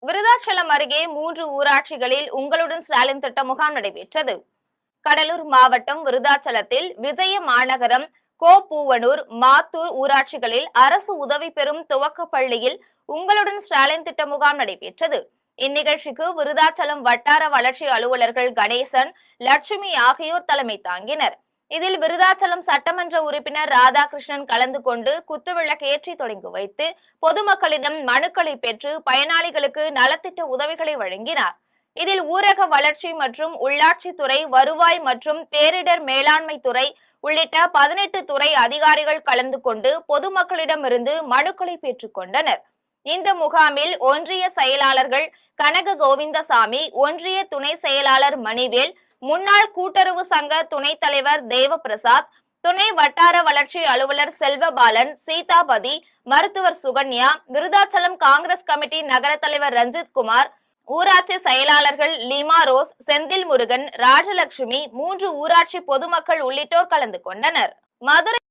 விருதாச்சலம் அருகே 3 ஊராட்சிகளில் உங்களுடன் ஸ்டாலின் திட்ட முகாம் நடைபெற்றது. கடலூர் மாவட்டம் விருதாச்சலத்தில் விஜய மாநகரம், கோப்பூவனூர், மாத்தூர் ஊராட்சிகளில் அரசு உதவி பெறும் துவக்க பள்ளியில் உங்களுடன் ஸ்டாலின் திட்ட முகாம் நடைபெற்றது. இந்நிகழ்ச்சிக்கு விருதாச்சலம் வட்டார வளர்ச்சி அலுவலர்கள் கணேசன், லட்சுமி ஆகியோர் தலைமை தாங்கினர். இதில் விருதாச்சலம் சட்டமன்ற உறுப்பினர் ராதாகிருஷ்ணன் கலந்து கொண்டு குத்துவிளக்கேற்றி தொடங்கி வைத்து பொதுமக்களிடம் மனுக்களை பெற்று பயனாளிகளுக்கு நலத்திட்ட உதவிகளை வழங்கினார். இதில் ஊரக வளர்ச்சி மற்றும் உள்ளாட்சித்துறை, வருவாய் மற்றும் பேரிடர் மேலாண்மை துறை உள்ளிட்ட 18 துறை அதிகாரிகள் கலந்து கொண்டு பொதுமக்களிடமிருந்து மனுக்களை பெற்றுக் கொண்டனர். இந்த முகாமில் ஒன்றிய செயலாளர்கள் கனக கோவிந்தசாமி, ஒன்றிய துணை செயலாளர் மணிவேல், முன்னாள் கூட்டுறவு சங்க துணைத் தலைவர் தேவபிரசாத், துணை வட்டார வளர்ச்சி அலுவலர் செல்வபாலன், சீதாபதி, மருத்துவர் சுகன்யா, விருதாச்சலம் காங்கிரஸ் கமிட்டி நகர தலைவர் ரஞ்சித் குமார், ஊராட்சி செயலாளர்கள் லீமா ரோஸ், செந்தில் முருகன், ராஜலட்சுமி, 3 ஊராட்சி பொதுமக்கள் உள்ளிட்டோர் கலந்து கொண்டனர். மதுரை